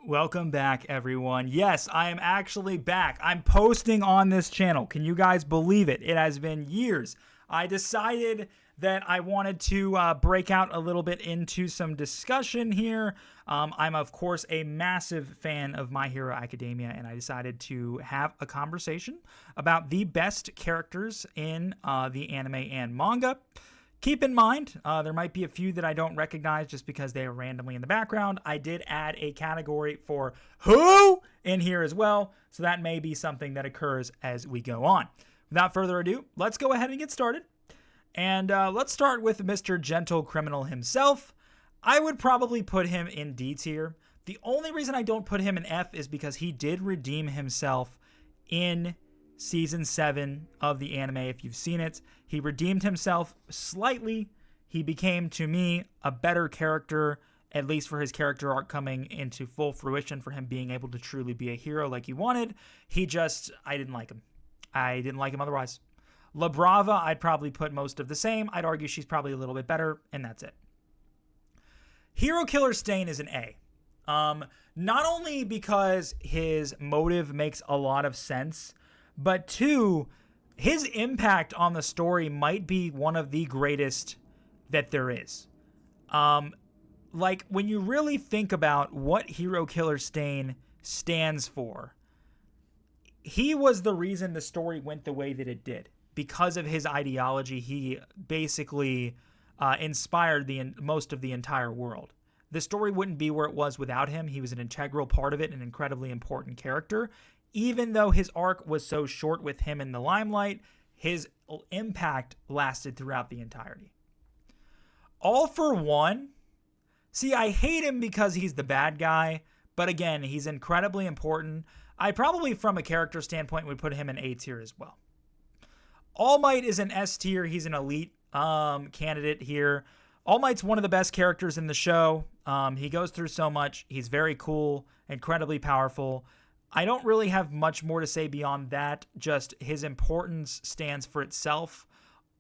Welcome back, everyone. Yes, I am actually back. I'm posting on this channel. Can you guys believe it? It has been years. I decided that I wanted to break out a little bit into some discussion here. I'm, of course, a massive fan of My Hero Academia, and I decided to have a conversation about the best characters in the anime and manga. Keep in mind, there might be a few that I don't recognize just because they are randomly in the background. I did add a category for who in here as well, so that may be something that occurs as we go on. Without further ado, let's go ahead and get started. And let's start with Mr. Gentle Criminal himself. I would probably put him in D tier. The only reason I don't put him in F is because he did redeem himself in Season 7 of the anime, if you've seen it. He redeemed himself slightly. He became, to me, a better character, at least for his character arc coming into full fruition, for him being able to truly be a hero like he wanted. I didn't like him. I didn't like him otherwise. La Brava, I'd probably put most of the same. I'd argue she's probably a little bit better, and that's it. Hero Killer Stain is an A. Not only because his motive makes a lot of sense, but two, his impact on the story might be one of the greatest that there is. Like, when you really think about what Hero Killer Stain stands for, he was the reason the story went the way that it did. Because of his ideology, he basically inspired most of the entire world. The story wouldn't be where it was without him. He was an integral part of it, an incredibly important character. Even though his arc was so short with him in the limelight, his impact lasted throughout the entirety. All for One. See, I hate him because he's the bad guy, but again, he's incredibly important. I probably, from a character standpoint, would put him in A tier as well. All Might is an S tier. He's an elite candidate here. All Might's one of the best characters in the show. He goes through so much. He's very cool, incredibly powerful. I don't really have much more to say beyond that. Just his importance stands for itself,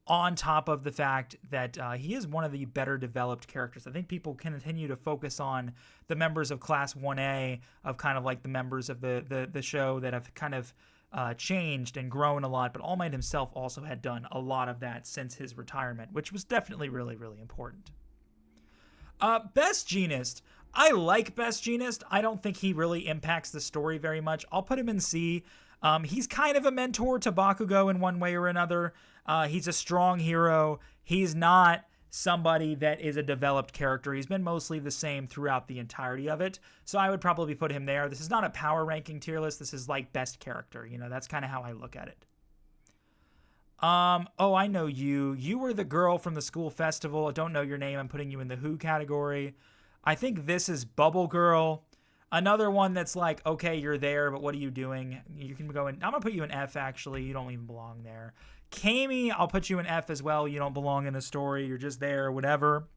on top of the fact that he is one of the better developed characters. I think people continue to focus on the members of Class 1A, of kind of like the members of the show that have kind of changed and grown a lot, but All Might himself also had done a lot of that since his retirement, which was definitely really, really important. Best Genist. I like Best Genist. I don't think he really impacts the story very much. I'll put him in C. He's kind of a mentor to Bakugo in one way or another. He's a strong hero. He's not somebody that is a developed character. He's been mostly the same throughout the entirety of it. So I would probably put him there. This is not a power ranking tier list. This is like best character. You know, that's kind of how I look at it. Oh, I know you. You were the girl from the school festival. I don't know your name. I'm putting you in the Who category. I think this is Bubble Girl. Another one that's like, okay, you're there, but what are you doing? You can go in. I'm going to put you in F, actually. You don't even belong there. Kami, I'll put you in F as well. You don't belong in the story. You're just there, whatever.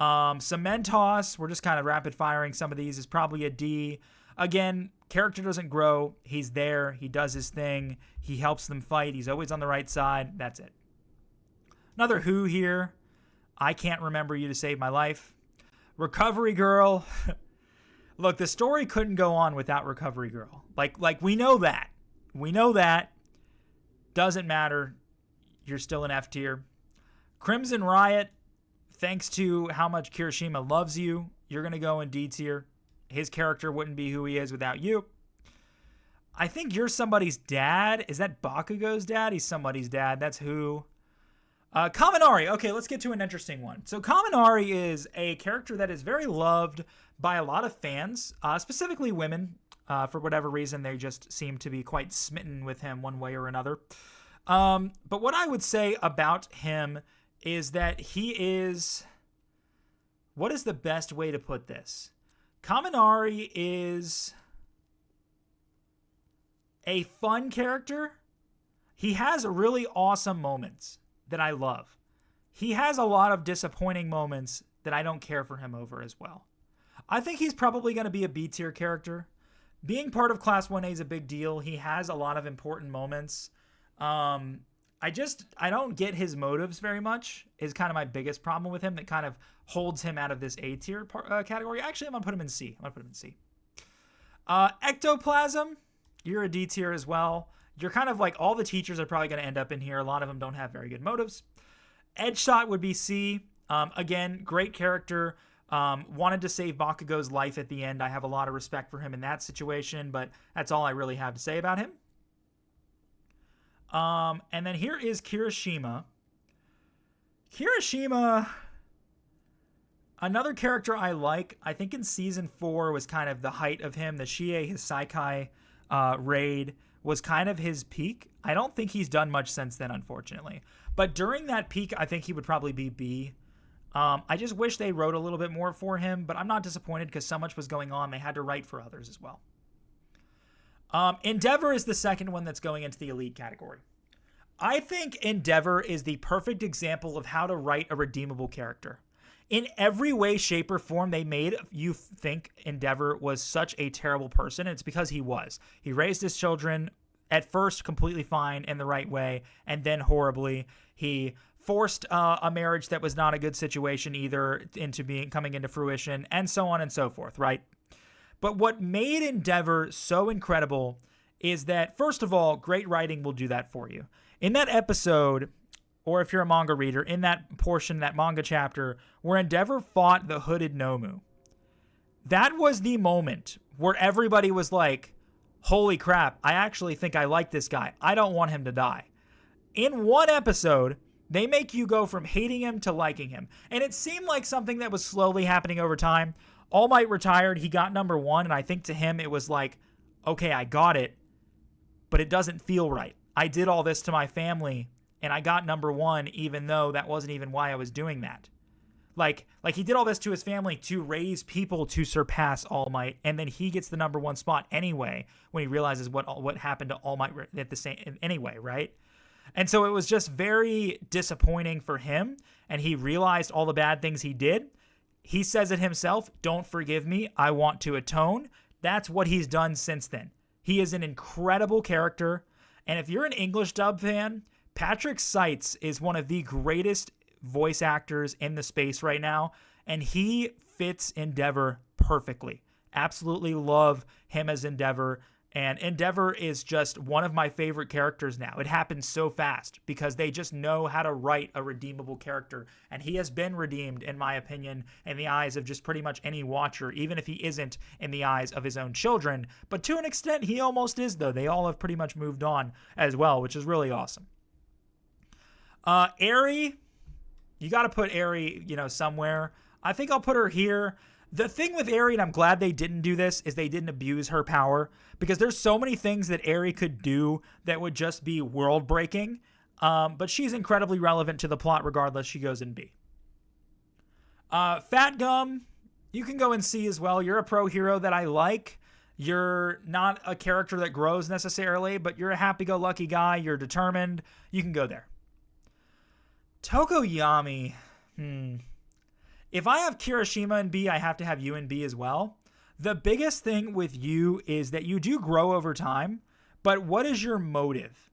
Cementos, we're just kind of rapid firing some of these, is probably a D. Again, character doesn't grow. He's there. He does his thing. He helps them fight. He's always on the right side. That's it. Another Who here. I can't remember you to save my life. Recovery Girl. Look, the story couldn't go on without Recovery Girl. Like we know that. We know that. Doesn't matter. You're still an F tier. Crimson Riot. Thanks to how much Kirishima loves you, you're going to go in D tier. His character wouldn't be who he is without you. I think you're somebody's dad. Is that Bakugo's dad? He's somebody's dad. That's Who. Kaminari. Okay, let's get to an interesting one. So Kaminari is a character that is very loved by a lot of fans, specifically women. For whatever reason, they just seem to be quite smitten with him one way or another. But what I would say about him is that he is... What is the best way to put this? Kaminari is a fun character. He has really awesome moments that I love. He has a lot of disappointing moments that I don't care for him over as well. I think he's probably going to be a B tier character. Being part of Class 1A is a big deal. He has a lot of important moments. I don't get his motives very much, is kind of my biggest problem with him that kind of holds him out of this A tier category. Actually, I'm going to put him in C. Ectoplasm, you're a D tier as well. You're kind of like, all the teachers are probably going to end up in here. A lot of them don't have very good motives. Edgeshot would be C. Again, great character. Wanted to save Bakugo's life at the end. I have a lot of respect for him in that situation, but that's all I really have to say about him. And then here is Kirishima. Kirishima, another character I like. I think in season 4 was kind of the height of him. The Shie, his Saikai raid was kind of his peak. I don't think he's done much since then, unfortunately. But during that peak, I think he would probably be B. I just wish they wrote a little bit more for him, but I'm not disappointed because so much was going on. They had to write for others as well. Endeavor is the second one that's going into the elite category. I think Endeavor is the perfect example of how to write a redeemable character. In every way, shape, or form, they made you think Endeavor was such a terrible person. And it's because he was. He raised his children at first completely fine in the right way, and then horribly. He forced a marriage that was not a good situation either into coming into fruition, and so on and so forth, right? But what made Endeavor so incredible is that, first of all, great writing will do that for you. In that episode, or if you're a manga reader, in that portion, that manga chapter, where Endeavor fought the hooded Nomu, that was the moment where everybody was like, holy crap, I actually think I like this guy. I don't want him to die. In one episode, they make you go from hating him to liking him. And it seemed like something that was slowly happening over time. All Might retired, he got number 1, and I think to him it was like, okay, I got it, but it doesn't feel right. I did all this to my family, and I got number 1, even though that wasn't even why I was doing that. Like he did all this to his family to raise people to surpass All Might, and then he gets the number 1 spot anyway when he realizes what happened to All Might at the same anyway, right? And so it was just very disappointing for him, and he realized all the bad things he did. He says it himself, don't forgive me, I want to atone. That's what he's done since then. He is an incredible character, and if you're an English dub fan, Patrick Seitz is one of the greatest voice actors in the space right now, and he fits Endeavor perfectly. Absolutely love him as Endeavor. And Endeavor is just one of my favorite characters now. It happens so fast because they just know how to write a redeemable character. And he has been redeemed, in my opinion, in the eyes of just pretty much any watcher, even if he isn't in the eyes of his own children. But to an extent, he almost is, though. They all have pretty much moved on as well, which is really awesome. Eri, you got to put Eri, somewhere. I think I'll put her here. The thing with Eri, and I'm glad they didn't do this, is they didn't abuse her power, because there's so many things that Eri could do that would just be world-breaking, but she's incredibly relevant to the plot regardless. She goes in B. Fat Gum, you can go in C as well. You're a pro hero that I like. You're not a character that grows necessarily, but you're a happy-go-lucky guy. You're determined. You can go there. Tokoyami, If I have Kirishima in B, I have to have you in B as well. The biggest thing with you is that you do grow over time, but what is your motive?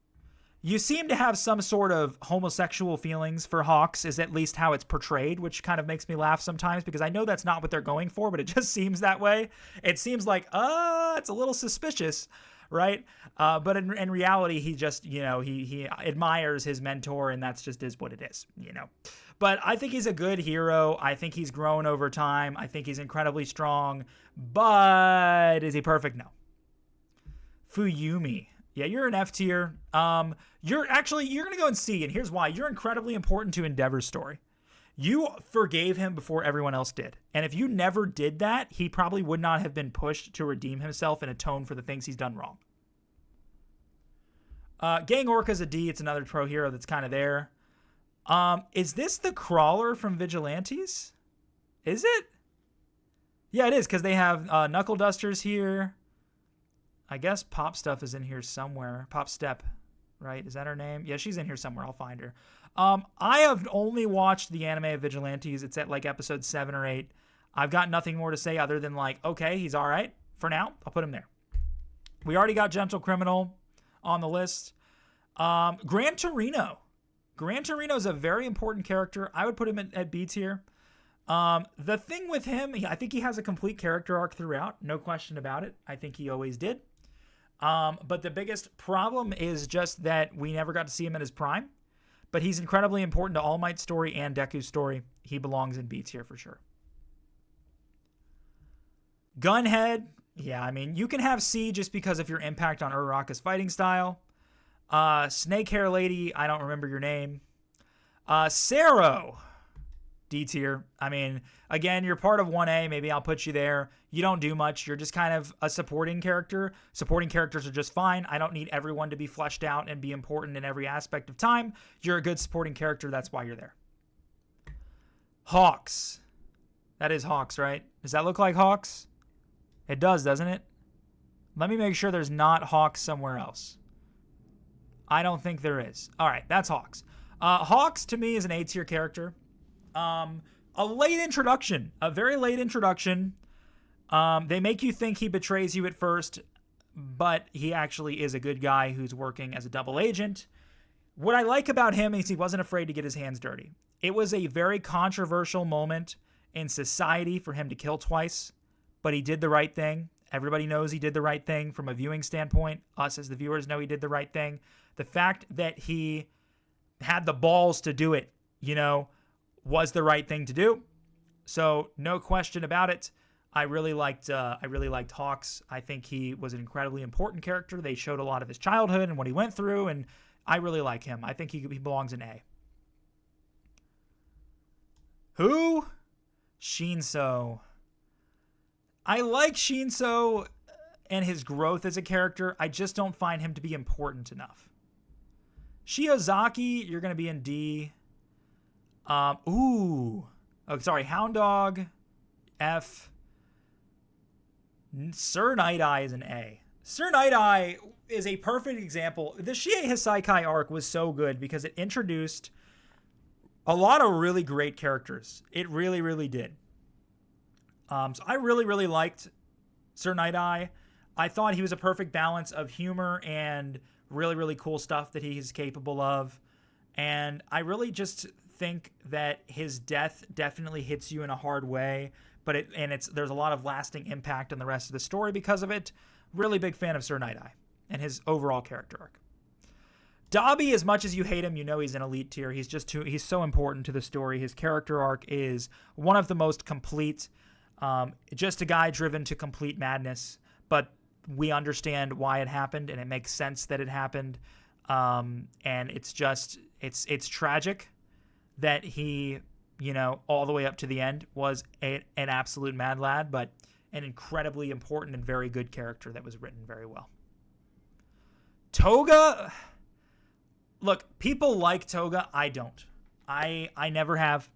You seem to have some sort of homosexual feelings for Hawks, is at least how it's portrayed, which kind of makes me laugh sometimes because I know that's not what they're going for, but it just seems that way. It seems like, it's a little suspicious, right? But in reality, he just, he admires his mentor, and that's just is what it is, But I think he's a good hero. I think he's grown over time. I think he's incredibly strong. But is he perfect? No. Fuyumi. Yeah, you're an F tier. You're going to go in C, and here's why. You're incredibly important to Endeavor's story. You forgave him before everyone else did. And if you never did that, he probably would not have been pushed to redeem himself and atone for the things he's done wrong. Gang Orca's a D. It's another pro hero that's kind of there. Is this the Crawler from Vigilantes? Is it? Yeah, it is, because they have Knuckle Dusters here. I guess Pop Stuff is in here somewhere. Pop Step, right? Is that her name? Yeah, she's in here somewhere. I'll find her. I have only watched the anime of Vigilantes. It's at like episode 7 or 8. I've got nothing more to say other than like, okay, he's all right. For now, I'll put him there. We already got Gentle Criminal on the list. Gran Torino. Gran Torino is a very important character. I would put him at B tier. The thing with him, I think he has a complete character arc throughout. No question about it. I think he always did. But the biggest problem is just that we never got to see him at his prime. But he's incredibly important to All Might's story and Deku's story. He belongs in B tier for sure. Gunhead, yeah, I mean, you can have C just because of your impact on Uraraka's fighting style. Snake Hair Lady, I don't remember your name. Sero, D tier. I mean, again, you're part of 1A. Maybe I'll put you there. You don't do much. You're just kind of a supporting character. Supporting characters are just fine. I don't need everyone to be fleshed out and be important in every aspect of time. You're a good supporting character. That's why you're there. Hawks. That is Hawks, right? Does that look like Hawks? It does, doesn't it? Let me make sure there's not Hawks somewhere else. I don't think there is. All right, that's Hawks. Hawks, to me, is an A-tier character. A late introduction. A very late introduction. They make you think he betrays you at first, but he actually is a good guy who's working as a double agent. What I like about him is he wasn't afraid to get his hands dirty. It was a very controversial moment in society for him to kill twice. But he did the right thing. Everybody knows he did the right thing from a viewing standpoint. Us as the viewers know he did the right thing. The fact that he had the balls to do it, was the right thing to do. So no question about it. I really liked Hawks. I think he was an incredibly important character. They showed a lot of his childhood and what he went through, and I really like him. I think he belongs in A. Who? Shinso. I like Shinso and his growth as a character. I just don't find him to be important enough. Shiozaki, you're going to be in D. Hound Dog, F. Sir Night Eye is an A. Sir Night Eye is a perfect example. The Shie Hisaikai arc was so good because it introduced a lot of really great characters. It really, really did. So I really, really liked Sir Night Eye. I thought he was a perfect balance of humor and really, really cool stuff that he's capable of. And I really just think that his death definitely hits you in a hard way, but there's a lot of lasting impact on the rest of the story because of it. Really big fan of Sir Night Eye and his overall character arc. Dabi, as much as you hate him, he's an elite tier. He's so important to the story. His character arc is one of the most complete. Just a guy driven to complete madness, but we understand why it happened and it makes sense that it happened. And it's tragic that he, all the way up to the end was an absolute mad lad, but an incredibly important and very good character that was written very well. Toga, look, people like Toga. I don't. I never have.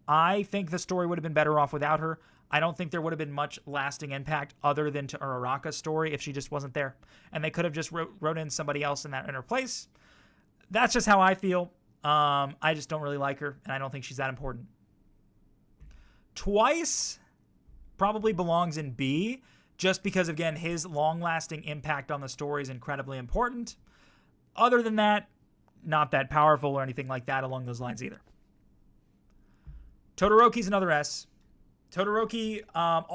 I think the story would have been better off without her. I don't think there would have been much lasting impact other than to Uraraka's story if she just wasn't there. And they could have just wrote in somebody else in her place. That's just how I feel. I just don't really like her, and I don't think she's that important. Twice probably belongs in B, just because, again, his long-lasting impact on the story is incredibly important. Other than that, not that powerful or anything like that along those lines either. Todoroki's another S. Todoroki,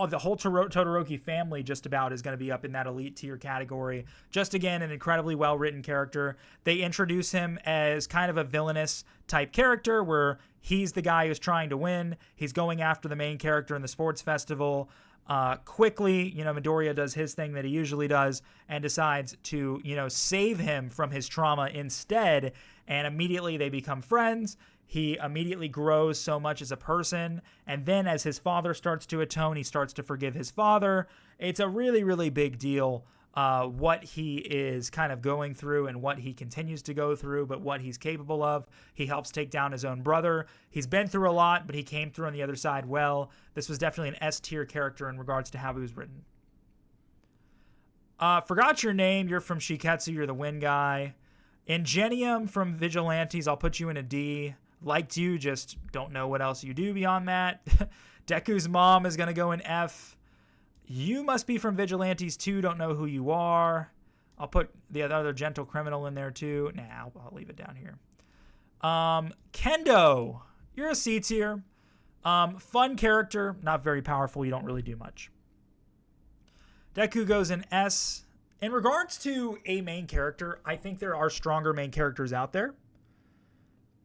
the whole Todoroki family just about is going to be up in that elite tier category. Just, again, an incredibly well-written character. They introduce him as kind of a villainous type character where he's the guy who's trying to win. He's going after the main character in the sports festival. Quickly, Midoriya does his thing that he usually does and decides to, save him from his trauma instead. And immediately they become friends. He immediately grows so much as a person. And then as his father starts to atone, he starts to forgive his father. It's a really, really big deal what he is kind of going through and what he continues to go through, but what he's capable of. He helps take down his own brother. He's been through a lot, but he came through on the other side well. This was definitely an S-tier character in regards to how he was written. Forgot your name. You're from Shiketsu. You're the Wind guy. Ingenium from Vigilantes. I'll put you in a D. Liked you, just don't know what else you do beyond that. Deku's mom is going to go in F. You must be from Vigilantes too, don't know who you are. I'll put the other gentle criminal in there too. I'll leave it down here. Kendo, you're a C tier. Fun character, not very powerful. You don't really do much. Deku goes in S. In regards to a main character, I think there are stronger main characters out there.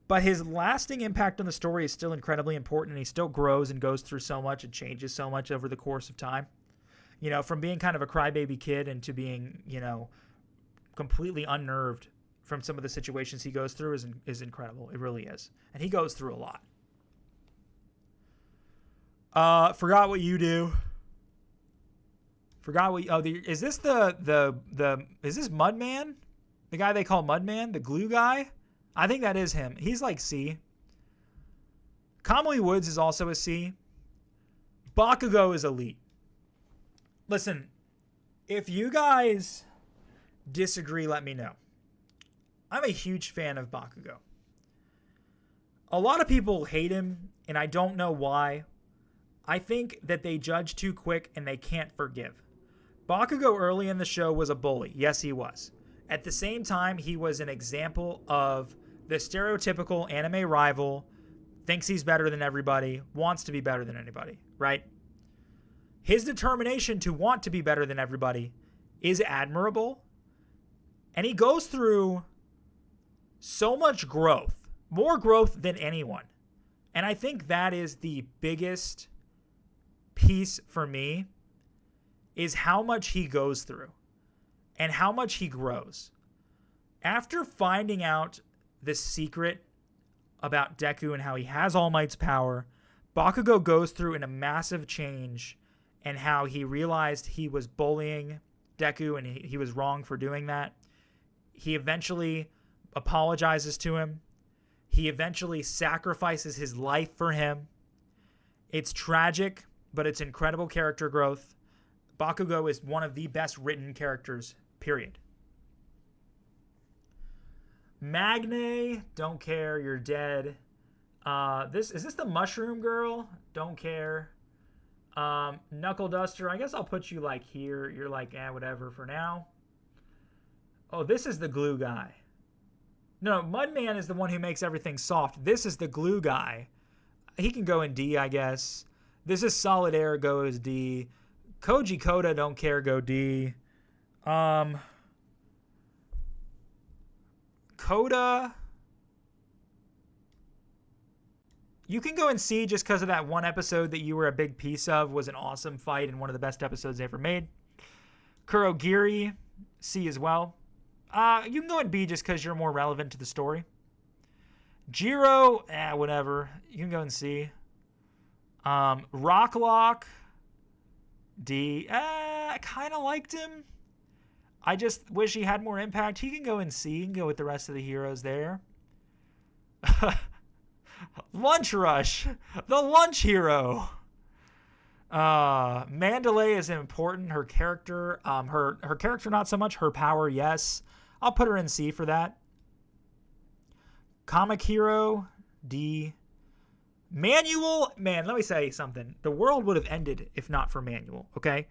But his lasting impact on the story is still incredibly important, and he still grows and goes through so much and changes so much over the course of time. You know, from being kind of a crybaby kid into being, you know, completely unnerved from some of the situations he goes through is incredible. It really is. And he goes through a lot. Forgot what you do. Forgot what. Is this is this Mudman? The guy they call Mudman, the glue guy. I think that is him. He's like C. Kamui Woods is also a C. Bakugo is elite. Listen, if you guys disagree, let me know. I'm a huge fan of Bakugo. A lot of people hate him, and I don't know why. I think that they judge too quick and they can't forgive. Bakugo early in the show was a bully. Yes, he was. At the same time, he was an example of the stereotypical anime rival, thinks he's better than everybody, wants to be better than anybody, right? His determination to want to be better than everybody is admirable. And he goes through so much growth, more growth than anyone. And I think that is the biggest piece for me, is how much he goes through and how much he grows. After finding out the secret about Deku and how he has All Might's power, Bakugo goes through a massive change, and how he realized he was bullying Deku and he was wrong for doing that. He eventually apologizes to him. He eventually sacrifices his life for him. It's tragic, but it's incredible character growth. Bakugo is one of the best written characters, period. Magne, don't care, you're dead. Is this the mushroom girl? Don't care. Knuckle Duster, I guess I'll put you like here. You're like, whatever for now. Oh, this is the glue guy. No, Mudman is the one who makes everything soft. This is the glue guy. He can go in D, I guess. This is Solid Air, goes D. Koji Koda, don't care, go D. Koda, you can go and see, just because of that one episode that you were a big piece of, was an awesome fight and one of the best episodes ever made. Kurogiri, C as well. You can go in B just because you're more relevant to the story. Jiro, whatever. You can go and C. Rocklock, D. I kind of liked him. I just wish he had more impact. He can go in C. He can go with the rest of the heroes there. Lunch Rush, the lunch hero. Mandalay is important. Her character, her character not so much. Her power, yes. I'll put her in C for that. Comic hero, D. Manual, man, let me say something. The world would have ended if not for Manual, okay?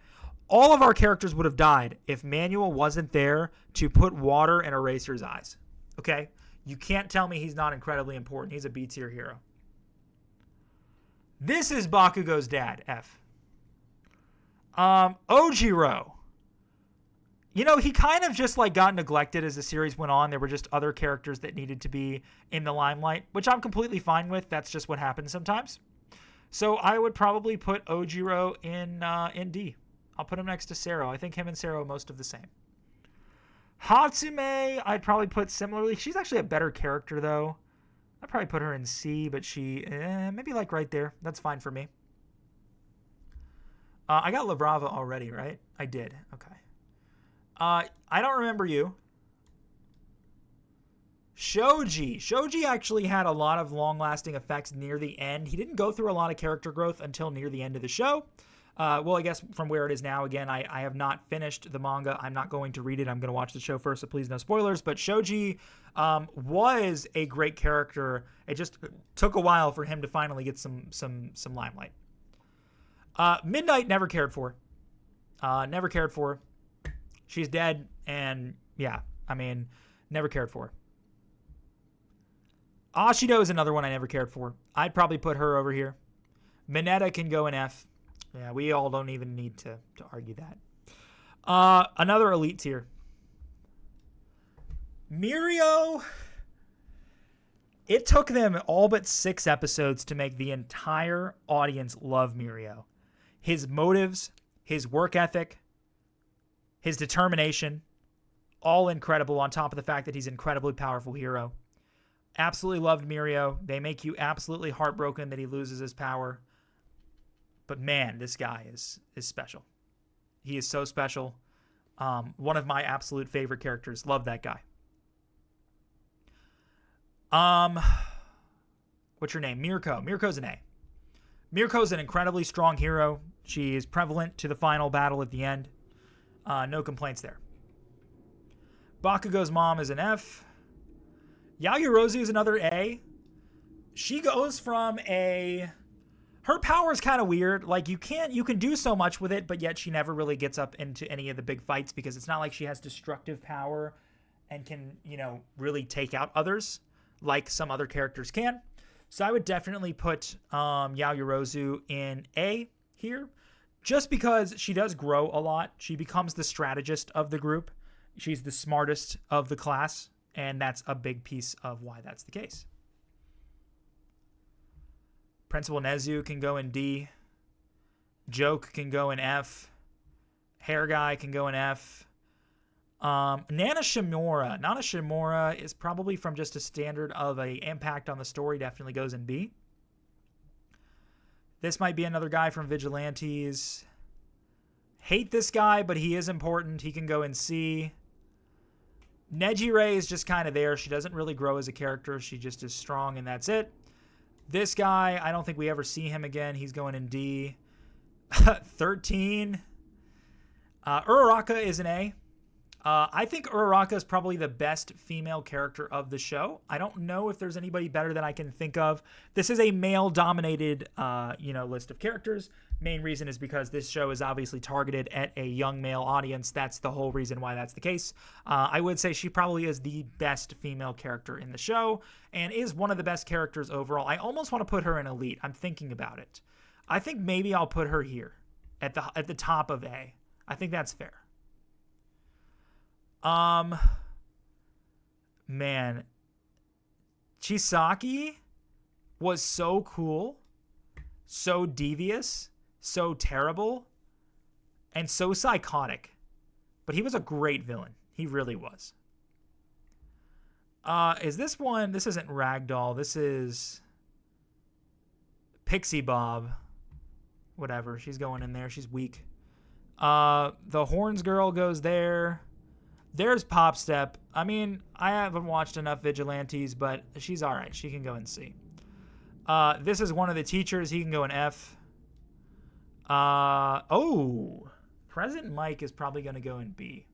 All of our characters would have died if Manual wasn't there to put water in Eraser's eyes, okay? You can't tell me he's not incredibly important. He's a B tier hero. This is Bakugo's dad, F. Ojiro. You know, he kind of just like got neglected as the series went on. There were just other characters that needed to be in the limelight, which I'm completely fine with. That's just what happens sometimes. So I would probably put Ojiro in D. I'll put him next to Sero. I think him and Sero are most of the same. Hatsume, I'd probably put similarly. She's actually a better character, though. I'd probably put her in C, but she, maybe like right there. That's fine for me. I got Labrava already, right? I did. Okay. I don't remember you. Shoji. Shoji actually had a lot of long-lasting effects near the end. He didn't go through a lot of character growth until near the end of the show. Well, I guess from where it is now, again, I have not finished the manga. I'm not going to read it. I'm going to watch the show first, so please no spoilers. But Shoji was a great character. It just took a while for him to finally get some limelight. Midnight, never cared for. Never cared for. She's dead, and yeah, I mean, never cared for. Ashido is another one I never cared for. I'd probably put her over here. Mineta can go in F. Yeah, we all don't even need to argue that. Another elite tier. Mirio. It took them all but 6 episodes to make the entire audience love Mirio. His motives, his work ethic, his determination, all incredible, on top of the fact that he's an incredibly powerful hero. Absolutely loved Mirio. They make you absolutely heartbroken that he loses his power. But man, this guy is special. He is so special. One of my absolute favorite characters. Love that guy. What's your name? Mirko. Mirko's an A. Mirko's an incredibly strong hero. She is prevalent to the final battle at the end. No complaints there. Bakugo's mom is an F. Yaoyorozu is another A. She goes from her power is kind of weird. Like you can do so much with it, but yet she never really gets up into any of the big fights because it's not like she has destructive power and can, really take out others like some other characters can. So I would definitely put Yaoyorozu in A here, just because she does grow a lot. She becomes the strategist of the group. She's the smartest of the class, and that's a big piece of why that's the case. Principal Nezu can go in D. Joke can go in F. Hair Guy can go in F. Nana Shimura is probably, from just a standard of a impact on the story, definitely goes in B. This might be another guy from Vigilantes. Hate this guy, but he is important. He can go in C. Nejire is just kind of there. She doesn't really grow as a character. She just is strong, and that's it. This guy, I don't think we ever see him again. He's going in D. 13. Uraraka is an A. I think Uraraka is probably the best female character of the show. I don't know if there's anybody better that I can think of. This is a male-dominated, list of characters. Main reason is because this show is obviously targeted at a young male audience. That's the whole reason why that's the case. I would say she probably is the best female character in the show and is one of the best characters overall. I almost want to put her in Elite. I'm thinking about it. I think maybe I'll put her here at the top of A. I think that's fair. Man, Chisaki was so cool, so devious, so terrible, and so psychotic. But he was a great villain. He really was. Is this one? This isn't Ragdoll. This is Pixie Bob. Whatever. She's going in there. She's weak. The Horns girl goes there. There's Pop Step. I mean, I haven't watched enough Vigilantes, but she's all right. She can go in C. This is one of the teachers. He can go in F. Present Mike is probably going to go in B.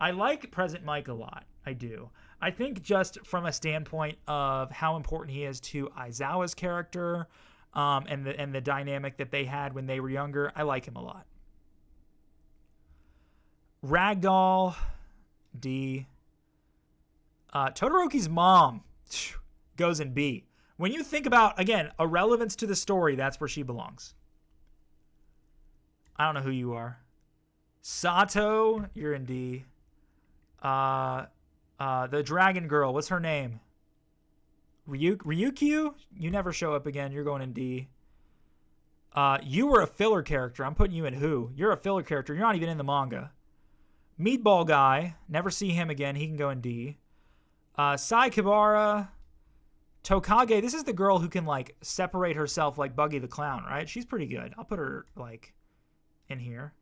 I like Present Mike a lot. I do. I think just from a standpoint of how important he is to Aizawa's character, and the dynamic that they had when they were younger, I like him a lot. Ragdoll, D. Todoroki's mom goes in B. When you think about, again, a relevance to the story, that's where she belongs. I don't know who you are. Sato, you're in D. The dragon girl, what's her name? Ryukyu? You never show up again. You're going in D. You were a filler character. I'm putting you in who? You're a filler character. You're not even in the manga. Meatball guy. Never see him again. He can go in D. Sai Kibara. Tokage. This is the girl who can, separate herself like Buggy the Clown, right? She's pretty good. I'll put her, in here.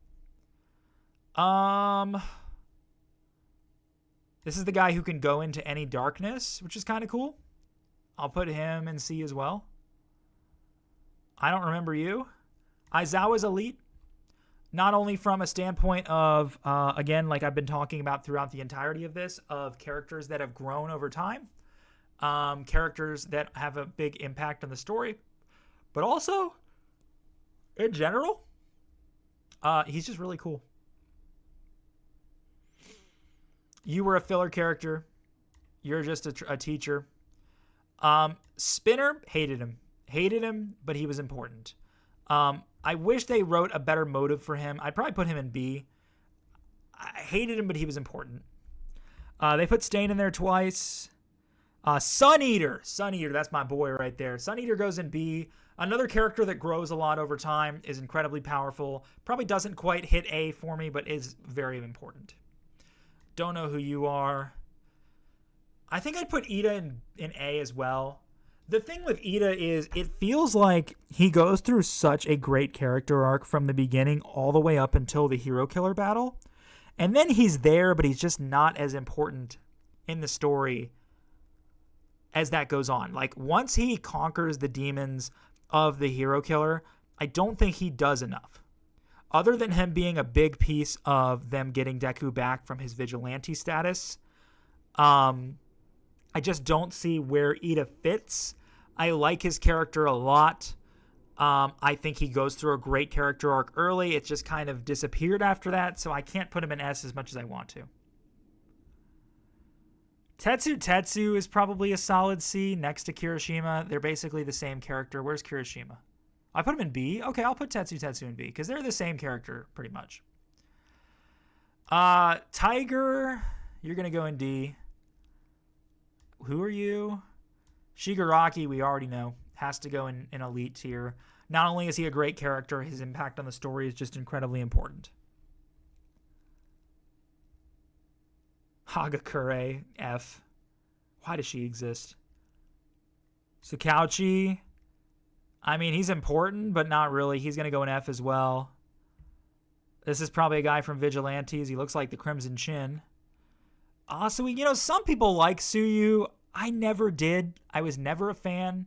This is the guy who can go into any darkness, which is kind of cool. I'll put him in C as well. I don't remember you. Aizawa's elite. Not only from a standpoint of, again, like I've been talking about throughout the entirety of this, of characters that have grown over time, characters that have a big impact on the story, but also, in general, he's just really cool. You were a filler character. You're just a teacher. Spinner, hated him, but he was important. I wish they wrote a better motive for him. I'd probably put him in B. I hated him, but he was important. They put Stain in there twice. Sun Eater, that's my boy right there. Sun Eater goes in B. Another character that grows a lot over time, is incredibly powerful. Probably doesn't quite hit A for me, but is very important. Don't know who you are. I think I'd put Ida in A as well. The thing with Ida is it feels like he goes through such a great character arc from the beginning all the way up until the hero killer battle. And then he's there, but he's just not as important in the story as that goes on. Like, once he conquers the demons of the hero killer, I don't think he does enough. Other than him being a big piece of them getting Deku back from his vigilante status, I just don't see where Ida fits. I like his character a lot. I think he goes through a great character arc early. It just kind of disappeared after that, so I can't put him in S as much as I want to. Tetsu is probably a solid C next to Kirishima. They're basically the same character. Where's Kirishima? I put him in B. Okay, I'll put Tetsu in B because they're the same character pretty much. Tiger, you're going to go in D. Who are you? Shigaraki, we already know. Has to go in elite tier. Not only is he a great character, his impact on the story is just incredibly important. Hagakure, F. Why does she exist? Tsukauchi, I mean, he's important, but not really. He's going to go in F as well. This is probably a guy from Vigilantes. He looks like the Crimson Chin. So, some people like Suyu. I never did. I was never a fan.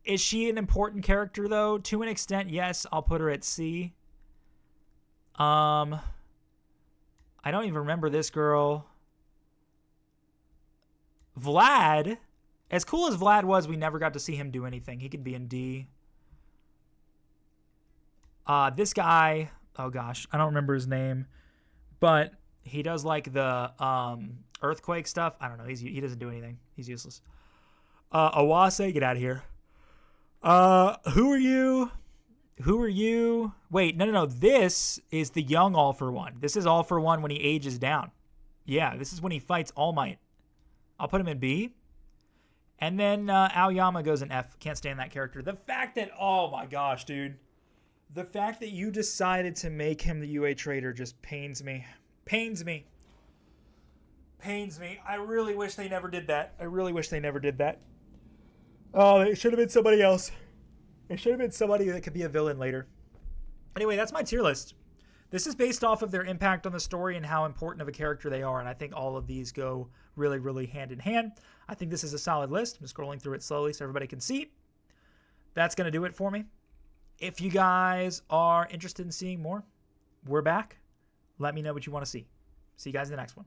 Is she an important character, though? To an extent, yes. I'll put her at C. I don't even remember this girl. Vlad. As cool as Vlad was, we never got to see him do anything. He could be in D. This guy, oh gosh, I don't remember his name, but he does like the earthquake stuff. I don't know. He doesn't do anything. He's useless. Awase, get out of here. Who are you? Who are you? Wait, no. This is the young All For One. This is All For One when he ages down. Yeah, this is when he fights All Might. I'll put him in B. And then Aoyama goes in F. Can't stand that character. The fact that, oh my gosh, dude. The fact that you decided to make him the UA trader just pains me. Pains me. I really wish they never did that. Oh, it should have been somebody else. It should have been somebody that could be a villain later. Anyway, that's my tier list. This is based off of their impact on the story and how important of a character they are, and I think all of these go really, really hand in hand. I think this is a solid list. I'm scrolling through it slowly so everybody can see. That's going to do it for me. If you guys are interested in seeing more, we're back. Let me know what you want to see. See you guys in the next one.